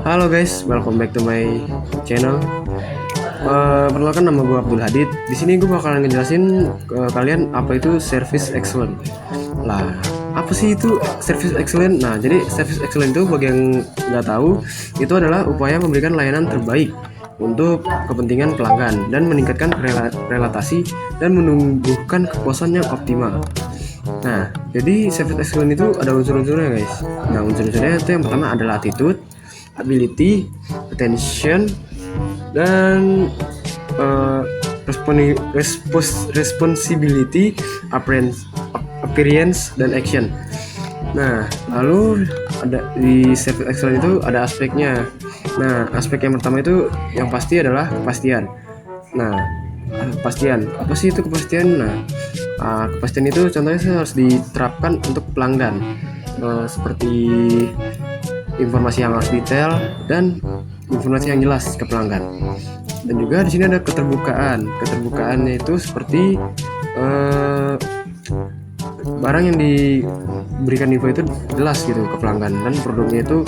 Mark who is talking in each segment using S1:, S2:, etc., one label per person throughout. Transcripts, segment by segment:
S1: Halo guys, welcome back to my channel. Perkenalkan, nama gue Abdul Hadid. Di sini gue bakalan ngejelasin ke kalian apa itu service excellent. Lah, apa sih itu service excellent? Nah, jadi service excellent itu bagi yang nggak tahu, itu adalah upaya memberikan layanan terbaik untuk kepentingan pelanggan dan meningkatkan relatasi dan menumbuhkan kepuasan yang optimal. Nah, jadi service excellent itu ada unsur-unsurnya guys. Nah, unsur-unsurnya itu yang pertama adalah attitude, ability, attention, dan responsibility, appearance, dan action. Nah, lalu ada di service excellence itu ada aspeknya. Nah, aspek yang pertama itu yang pasti adalah kepastian. Nah, kepastian, apa sih itu kepastian? Nah, kepastian itu contohnya harus diterapkan untuk pelanggan, seperti informasi yang harus detail dan informasi yang jelas ke pelanggan. Dan juga di sini ada keterbukaan. Keterbukaannya itu seperti barang yang diberikan info itu jelas gitu ke pelanggan, dan produknya itu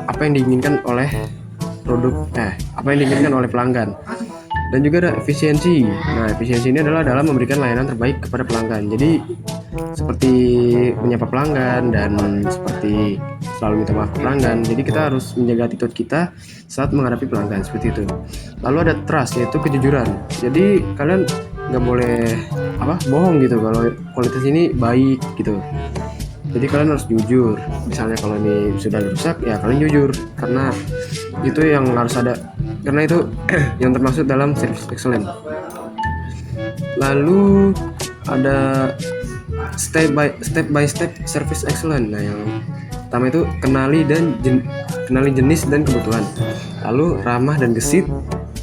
S1: apa yang diinginkan oleh apa yang diinginkan oleh pelanggan. Dan juga ada efisiensi. Nah, efisiensi ini adalah dalam memberikan layanan terbaik kepada pelanggan. Jadi seperti menyapa pelanggan dan seperti selalu minta maaf ke pelanggan. Jadi kita harus menjaga attitude kita saat menghadapi pelanggan, seperti itu. Lalu ada trust, yaitu kejujuran. Jadi kalian nggak boleh bohong gitu kalau kualitas ini baik gitu. Jadi kalian harus jujur. Misalnya kalau ini sudah rusak, ya kalian jujur, karena itu yang harus ada, karena itu yang termasuk dalam service excellent. Lalu ada step by step service excellent. Nah, yang pertama itu kenali jenis dan kebutuhan, lalu ramah dan gesit,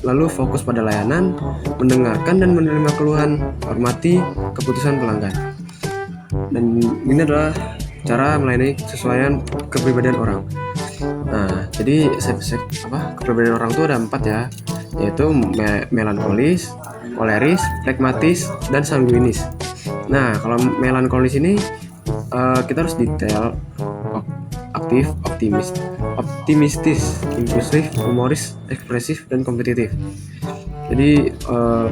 S1: lalu fokus pada layanan, mendengarkan dan menerima keluhan, hormati keputusan pelanggan. Dan ini adalah cara melayani kesesuaian kepribadian orang. Nah, jadi kepribadian orang itu ada 4 ya, yaitu melankolis, koleris, pragmatis, dan sanguinis. Nah, kalau melankolis ini kita harus detail, aktif, optimistis, impulsif, humoris, ekspresif, dan kompetitif. Jadi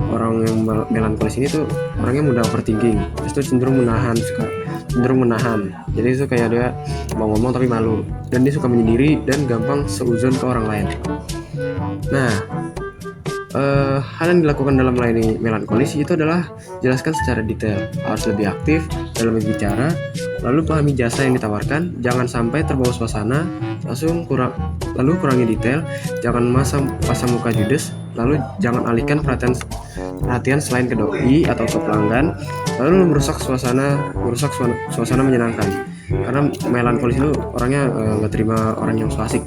S1: orang yang melankolis ini tuh orangnya mudah overthinking, terus tuh cenderung menahan. Jadi itu kayak dia mau ngomong tapi malu, dan dia suka menyendiri dan gampang seuzon ke orang lain. Nah, hal yang dilakukan dalam melayani melankolis itu adalah jelaskan secara detail, harus lebih aktif dalam berbicara, lalu pahami jasa yang ditawarkan, jangan sampai terbawa suasana, lalu kurangi detail, jangan pasang muka judes, lalu jangan alihkan perhatian selain ke doi atau ke pelanggan, lalu merusak suasana menyenangkan, karena melankolis itu orangnya nggak terima orang yang so asik.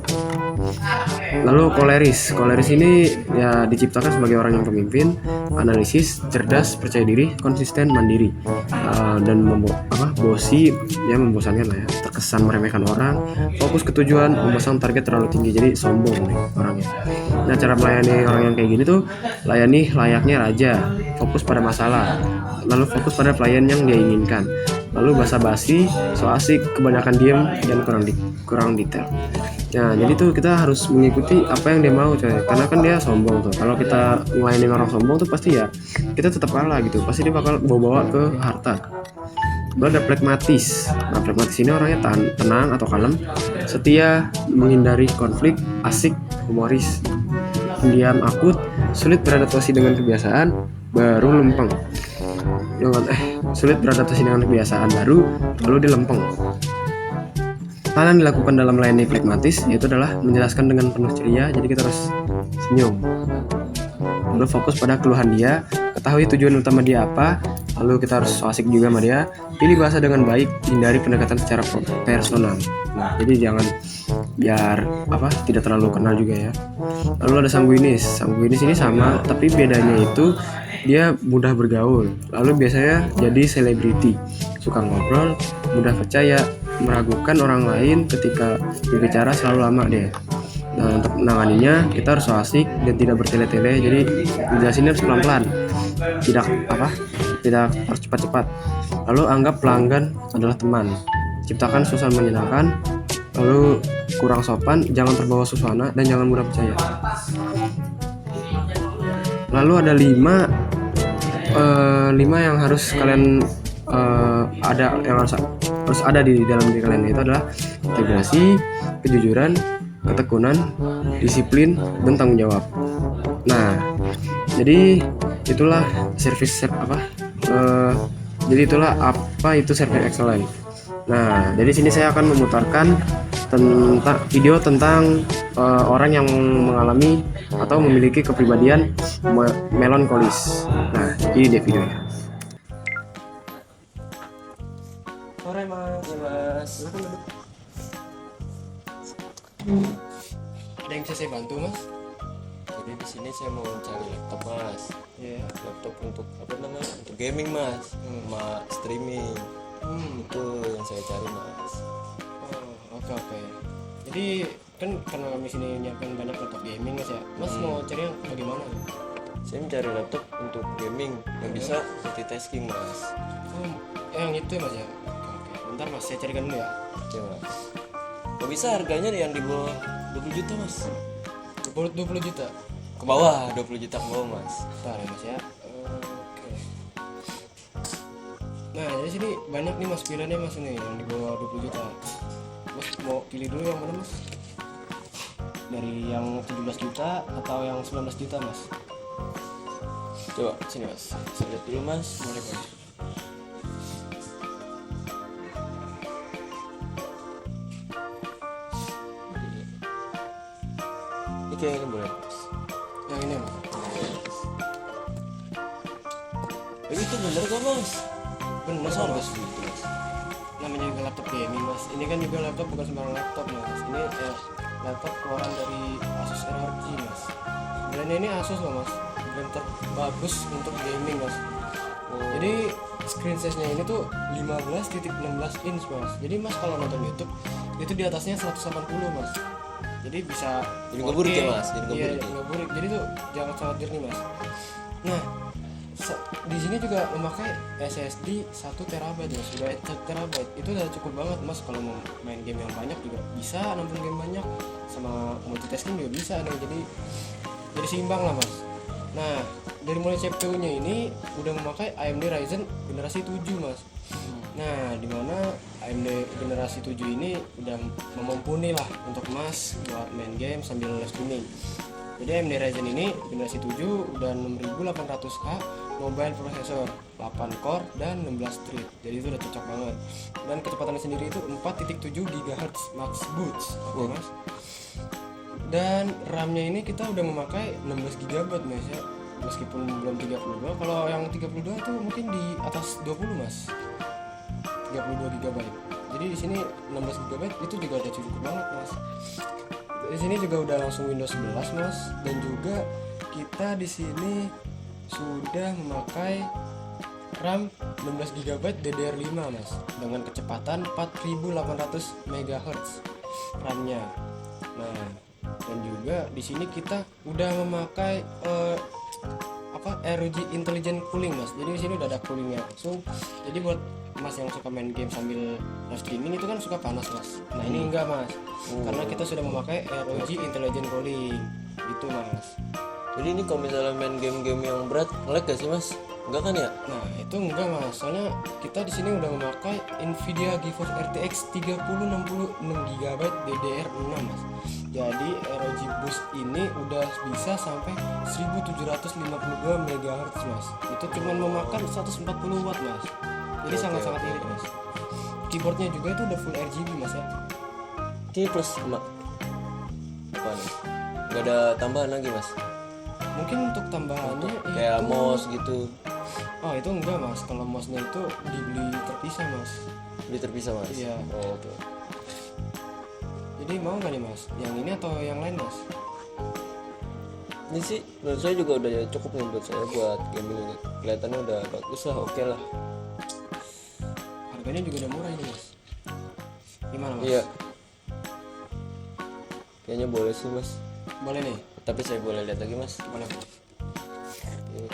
S1: Lalu koleris ini ya diciptakan sebagai orang yang pemimpin, analisis, cerdas, percaya diri, konsisten, mandiri, dan bosi, ya membosankan lah ya, terkesan meremehkan orang, fokus ke tujuan, memasang target terlalu tinggi, jadi sombong nih orangnya. Nah, cara melayani orang yang kayak gini tuh layani layaknya raja, fokus pada masalah, lalu fokus pada pelayan yang dia inginkan, lalu basa-basi, so asik, kebanyakan diam, dan kurang detail. Nah, jadi tuh kita harus mengikuti apa yang dia mau, coy. Karena kan dia sombong tuh. Kalau kita melayani orang sombong tuh pasti ya kita tetap kalah gitu. Pasti dia bakal bawa ke harta. Lalu ada pragmatis. Nah, pragmatis ini orangnya tenang atau kalem, setia, menghindari konflik, asik, humoris, pendiam, akut, sulit beradaptasi dengan kebiasaan baru, lempeng. Sulit beradaptasi dengan kebiasaan baru, lalu dia lempeng. Hal yang dilakukan dalam melayani pragmatis yaitu adalah menjelaskan dengan penuh ceria, jadi kita harus senyum, lalu fokus pada keluhan dia, ketahui tujuan utama dia apa, lalu kita harus so asik juga sama dia, pilih bahasa dengan baik, hindari pendekatan secara personal. Nah, jadi jangan biar tidak terlalu kenal juga ya. Lalu ada sanguinis ini sama, tapi bedanya itu dia mudah bergaul, lalu biasanya jadi selebriti, suka ngobrol, mudah percaya, meragukan orang lain ketika berbicara, selalu lama dia. Nah, untuk menanganinya kita harus so asik dan tidak bertele-tele, jadi jelasinnya harus pelan-pelan, tidak harus cepat-cepat. Lalu anggap pelanggan adalah teman, ciptakan suasana menyenangkan, lalu kurang sopan, jangan terbawa suasana, dan jangan mudah percaya. Lalu ada 5 yang harus kalian harus ada di dalam diri kalian, itu adalah integrasi, kejujuran, ketekunan, disiplin, dan tanggung jawab. Nah, jadi itulah apa itu service excellence. Nah, jadi sini saya akan memutarkan tentang video tentang orang yang mengalami atau memiliki kepribadian melankolis. Nah, ini dia videonya.
S2: Sore mas. Ya mas.
S1: Silakan duduk. Ada yang bisa saya bantu mas?
S2: Jadi di sini saya mau cari laptop mas.
S1: Ya.
S2: Laptop untuk apa namanya? Untuk gaming mas, sama streaming. Itu yang saya cari mas.
S1: Oh, oke. Jadi kan karena kami sini nyiapin banyak laptop gaming mas ya. Mas mau cari yang bagaimana?
S2: Saya mencari laptop untuk gaming yang bisa multitasking mas.
S1: Oh, yang itu mas ya. Oke. Bentar mas, saya carikan dulu ya.
S2: Ya mas. Kok bisa harganya yang di bawah 20 juta mas?
S1: 20 juta.
S2: Ke bawah 20 juta ke bawah mas.
S1: Bentar ya mas ya. Oke. Nah, jadi sini banyak nih mas pilihannya mas nih yang di bawah 20 juta. Mas mau pilih dulu yang mana mas? Dari yang 17 juta atau yang 19 juta mas?
S2: Coba sini mas. Saya lihat dulu mas.
S1: Boleh mas.
S2: Ini kayak ini boleh mas.
S1: Yang ini mas.
S2: Itu bener gak mas?
S1: Bener
S2: Masa harga
S1: mas.
S2: segitu mas?
S1: Namanya juga laptop gaming mas. Ini kan juga laptop bukan sembarang laptop mas. Ini laptop keluaran dari Asus ROG mas. Brandnya ini Asus loh mas. Brand terbagus untuk gaming mas. Jadi screen size-nya ini tuh 15.16 inch mas. Jadi mas kalau nonton YouTube itu di atasnya 180 mas. Jadi bisa
S2: Jadi nggak burik ya, Mas? Jadi nggak
S1: Iya,
S2: burik ya?
S1: nggak burik. Jadi tuh jangan sangat jernih mas. Nah, di sini juga memakai SSD 1 terabyte mas. Sudah 1 terabyte itu udah cukup banget mas kalau mau main game yang banyak juga bisa, nonton game banyak sama multitasking juga bisa nih. Jadi seimbang lah mas. Nah, dari mulai CPU-nya ini udah memakai AMD Ryzen generasi 7 mas. Nah, dimana AMD generasi 7 ini udah memumpuni lah untuk mas buat main game sambil streaming. Jadi AMD Ryzen ini generasi 7 udah 6800H mobile processor, 8 core dan 16 thread. Jadi itu udah cocok banget. Dan kecepatannya sendiri itu 4.7 GHz max boost. Oke, mas. Dan RAM-nya ini kita udah memakai 16 GB mas ya. Meskipun belum 32, kalau yang 32 itu mungkin di atas 20 mas. 32 GB. Jadi di sini 16 GB itu juga udah cukup banget mas. Di sini juga udah langsung Windows 11 mas, dan juga kita di sini sudah memakai RAM 16 GB DDR5 mas dengan kecepatan 4800 MHz RAM-nya. Nah, dan juga di sini kita udah memakai ROG Intelligent Cooling mas. Jadi di sini udah ada coolingnya langsung. Jadi buat mas yang suka main game sambil live streaming itu kan suka panas mas. Nah ini enggak mas, karena kita sudah memakai ROG Intelligent Cooling itu mas.
S2: Jadi ini kalau misalnya main game-game yang berat nge-lag gak sih mas? Enggak kan ya?
S1: Nah itu enggak mas, soalnya kita di sini udah memakai Nvidia GeForce RTX 3060 6GB DDR6 mas. Jadi ROG Boost ini udah bisa sampai 1752 MHz mas. Itu cuma memakan 140 watt mas. Jadi sangat-sangat irit mas. Keyboardnya juga itu udah full RGB mas ya.
S2: Ini plus emak apa nih? Gak ada tambahan lagi mas?
S1: Mungkin untuk tambahannya
S2: Kayak
S1: itu
S2: mouse gitu.
S1: Oh itu enggak mas, kalau mouse-nya itu dibeli terpisah mas.
S2: Beli terpisah mas?
S1: Iya.
S2: Oh, oke.
S1: Jadi mau nggak nih mas? Yang ini atau yang lain mas?
S2: Ini sih menurut saya juga udah cukup nih buat saya buat gaming ini. Kelihatannya udah bagus lah, oke lah.
S1: Harganya juga udah murah ini mas. Gimana mas?
S2: Iya. Kayaknya boleh sih mas.
S1: Boleh nih.
S2: Tapi saya boleh lihat lagi mas.
S1: Boleh.
S2: Ini.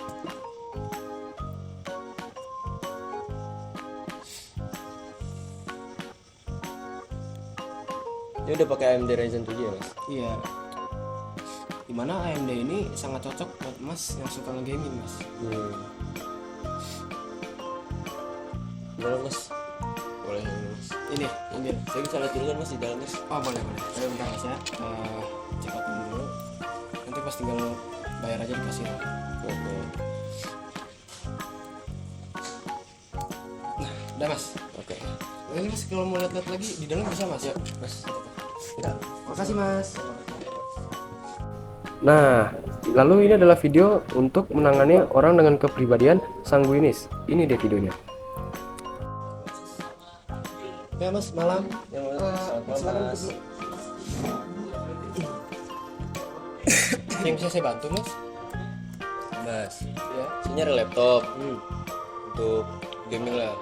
S2: Dia udah pakai AMD Ryzen 7 ya mas?
S1: Iya. Dimana AMD ini sangat cocok buat mas yang suka nge-gaming mas.
S2: Gimana mas? Boleh ini mas.
S1: Ini.
S2: Saya bisa lihat dulu kan mas di dalam mas.
S1: Oh boleh. Saya bentar mas ya. Cekatin dulu. Nanti pas tinggal bayar aja dikasih.
S2: Oke.
S1: Nah, udah mas.
S2: Oke.
S1: Ini mas kalau mau lihat-lihat lagi di dalam bisa mas ya.
S2: Mas.
S1: Ya, makasih mas. Nah, lalu ini adalah video untuk menangani orang dengan kepribadian sanguinis. Ini dia videonya. Ya mas, malam.
S2: Ya mas. Selamat malam mas.
S1: Yang bisa saya bantu mas?
S2: Mas.
S1: Ya.
S2: Sini ada laptop. Untuk gaming lah.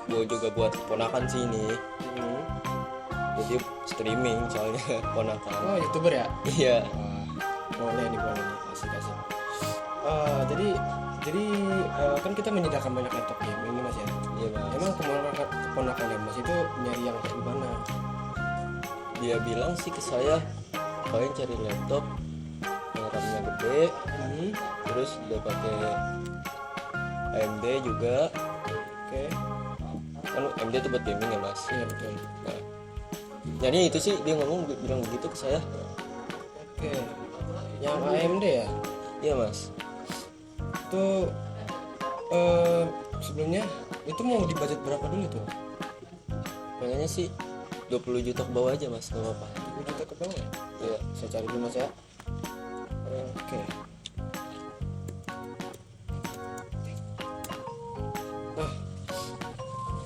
S2: Gue juga buat ponakan sini. Jadi streaming soalnya ponakan.
S1: Oh youtuber ya?
S2: Iya.
S1: Boleh nih kasih. Jadi kan kita menyediakan banyak laptop game ini mas ya.
S2: Iya mas.
S1: Emang keponakan mas itu nyari yang kayak gimana?
S2: Dia bilang sih ke saya, kalian cari laptop yang RAM-nya gede, terus udah pakai AMD juga.
S1: Oke.
S2: Kan AMD itu buat gaming ya mas.
S1: Iya betul.
S2: Nah, jadi itu sih dia bilang begitu ke saya.
S1: Oke. Yang AMD ya?
S2: Iya mas.
S1: Itu sebelumnya itu mau di budget berapa dulu tuh?
S2: Pengennya sih 20 juta ke bawah aja mas, nggak apa-apa.
S1: 20 juta ke bawah ya?
S2: Iya.
S1: Saya cari dulu mas ya. Oke. Nah,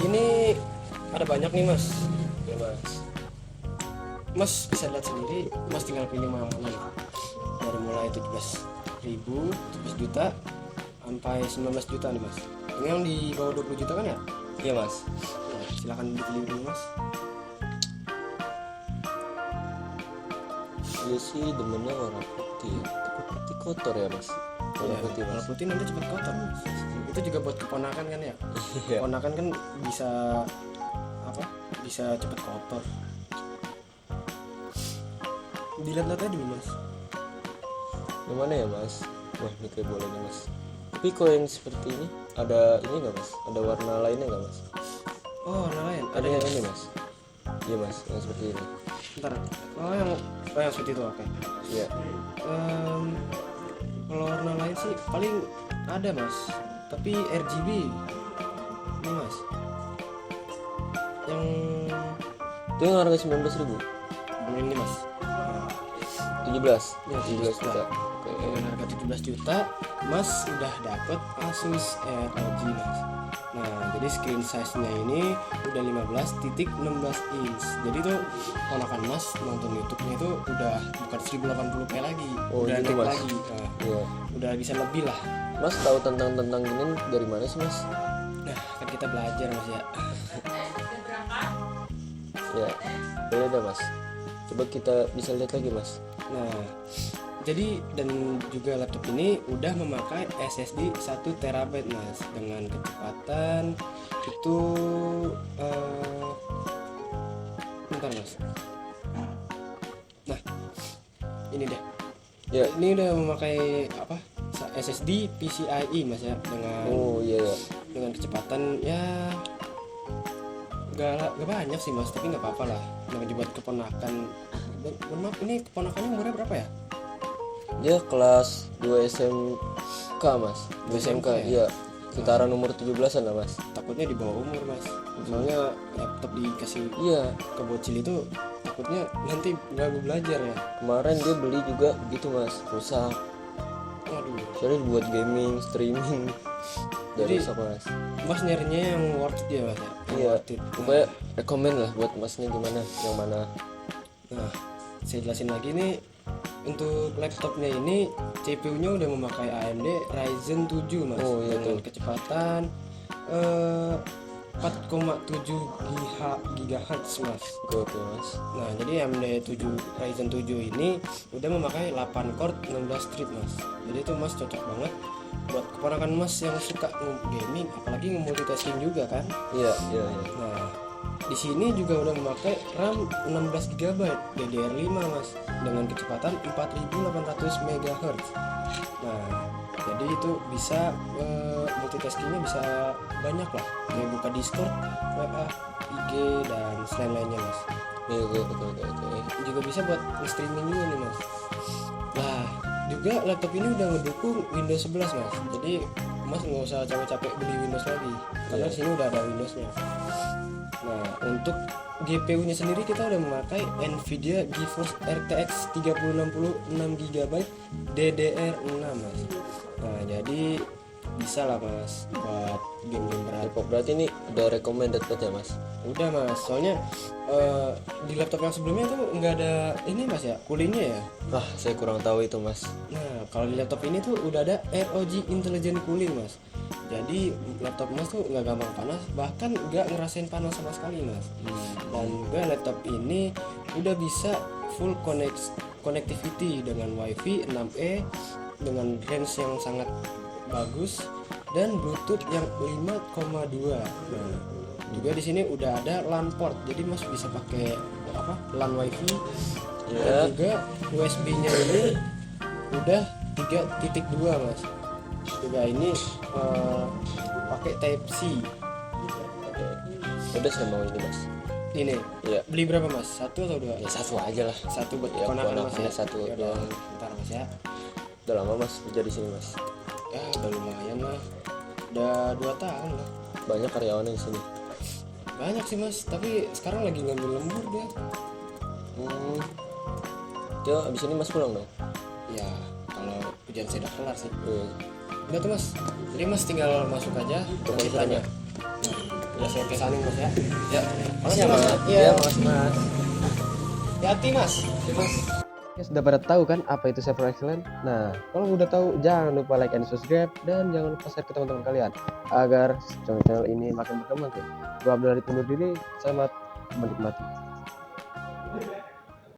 S1: ini ada banyak nih mas.
S2: Ya mas.
S1: Mas bisa lihat sendiri, mas tinggal pilih mau yang mana nih. Dari mulai 17.000, 17 juta sampai 19 juta nih mas. Ini yang di bawah 20 juta kan ya?
S2: Iya mas.
S1: Nah, silakan dipilih dulu mas.
S2: Dia sih demennya warna putih ya. Tapi putih kotor ya mas. Warna putih
S1: Warna
S2: mas.
S1: putih nanti cepat kotor mas. Itu juga buat keponakan kan ya?
S2: Iya.
S1: Keponakan kan bisa bisa cepat kotor. Dilihat-lihat aja dulu mas.
S2: Yang mana ya mas? Wah ini kayak boleh nih mas. Tapi kalau yang seperti ini ada ini nggak mas? Ada warna lainnya nggak mas?
S1: Oh warna lain.
S2: Ada yang ini mas? Iya mas, yang seperti ini.
S1: Bentar. Oh yang seperti itu oke.
S2: Iya.
S1: Kalau warna lain sih paling ada mas. Tapi RGB. Ini mas. Yang
S2: Itu yang harga 19.000.
S1: belum ini mas.
S2: 17.
S1: Ya,
S2: 17 juta. Oke.
S1: Dengan harga 17 juta mas udah dapet Asus ROG mas. Nah jadi screen size nya ini udah 15.16 inch. Jadi tuh ponakan mas nonton YouTube-nya itu udah bukan 1080p lagi.
S2: Oh,
S1: udah
S2: gitu,
S1: naik
S2: Mas.
S1: lagi. Nah,
S2: Iya.
S1: udah bisa lebih lah.
S2: Mas tahu tentang gini dari mana sih mas?
S1: Nah kan kita belajar mas ya.
S2: Ya. Boleh dah mas. Coba kita bisa lihat lagi mas.
S1: Nah jadi dan juga laptop ini udah memakai SSD 1 TB mas dengan kecepatan itu bentar mas. Nah ini deh.
S2: Ya.
S1: Ini udah memakai SSD PCIe mas ya dengan
S2: Oh iya ya.
S1: dengan kecepatan ya gak banyak sih mas tapi nggak apa-apa lah. Namanya dibuat keponakan. Maaf ini keponakannya umurnya berapa ya?
S2: Dia kelas 2 SMK mas. 2 SMK iya. Sekitaran umur 17-an lah mas.
S1: Takutnya di bawah umur mas. Soalnya laptop dikasih
S2: Iya.
S1: ke bocil itu takutnya nanti ganggu belajar ya.
S2: Kemarin dia beli juga gitu mas. Rusak.
S1: Waduh.
S2: Soalnya buat gaming, streaming. Jadi
S1: Jadi-
S2: rusak mas.
S1: Mas nyarinya yang worth it ya mas ya? Yang
S2: Iya.
S1: worth it.
S2: Pokoknya rekomen lah buat masnya gimana. Yang mana.
S1: Nah saya jelasin lagi nih. Untuk laptopnya ini CPU-nya udah memakai AMD Ryzen 7 mas.
S2: Oh, iya
S1: dengan
S2: tuh.
S1: kecepatan 4,7 GHz mas.
S2: Oke mas.
S1: Nah jadi AMD Ryzen 7 ini udah memakai 8 core 16 thread mas. Jadi itu mas cocok banget buat keponakan mas yang suka gaming apalagi multitasking juga kan.
S2: Iya iya iya.
S1: Nah di sini juga udah memakai RAM 16 GB DDR5 mas, dengan kecepatan 4800 MHz. Nah, jadi itu bisa multitaskingnya bisa banyak lah, kayak buka Discord, WA, IG dan lain-lainnya mas.
S2: Oke.
S1: Juga bisa buat streaming juga nih mas. Nah, juga laptop ini udah ngedukung Windows 11 mas. Jadi mas nggak usah capek-capek beli Windows lagi, karena
S2: Iya.
S1: di sini udah ada Windowsnya. Nah, untuk GPU-nya sendiri kita udah memakai Nvidia GeForce RTX 3060 6GB DDR6 mas. Nah, jadi bisa lah mas buat game-game berat.
S2: Berarti ini udah recommended banget ya mas?
S1: Udah mas, soalnya di laptop yang sebelumnya tuh nggak ada ini mas ya, coolingnya ya.
S2: Wah, saya kurang tahu itu mas.
S1: Nah, kalau di laptop ini tuh udah ada ROG Intelligent Cooling mas. Jadi laptop mas tuh nggak gampang panas, bahkan nggak ngerasain panas sama sekali mas. Dan juga laptop ini udah bisa full connectivity dengan WiFi 6E dengan range yang sangat bagus dan Bluetooth yang 5,2. Nah, juga di sini udah ada LAN port, jadi mas bisa pakai LAN WiFi. Dan juga USB-nya ini udah 3.2 mas. Juga ini pakai Type C.
S2: Udah saya mau ini mas.
S1: Ini
S2: Iya.
S1: beli berapa mas? Satu atau dua?
S2: Ya satu aja lah.
S1: Satu buat
S2: Ya,
S1: keponakan mas ya.
S2: keponakannya satu
S1: Yaudah,
S2: doang.
S1: ntar mas ya.
S2: Udah lama mas kerja di sini mas.
S1: Ya udah lumayan lah. Udah 2 tahun lah.
S2: Banyak karyawannya di sini.
S1: Banyak sih mas, tapi sekarang lagi ngambil lembur dia.
S2: Ya abis ini mas pulang dong.
S1: Ya kalau ujian saya udah kelar sih.
S2: Iya.
S1: Udah tuh mas. Jadi mas tinggal masuk aja. Nanti tanya. Ya saya pesanin mas ya.
S2: Ya.
S1: Makasih
S2: Mas.
S1: mas.
S2: Ya makasih mas.
S1: Hati mas.
S3: Ya, sudah pada tahu kan apa itu server excellent? Nah, kalau udah tahu jangan lupa like and subscribe dan jangan lupa share ke teman-teman kalian agar channel ini makin berkembang. Gua Abdul Adit undur diri, selamat menikmati.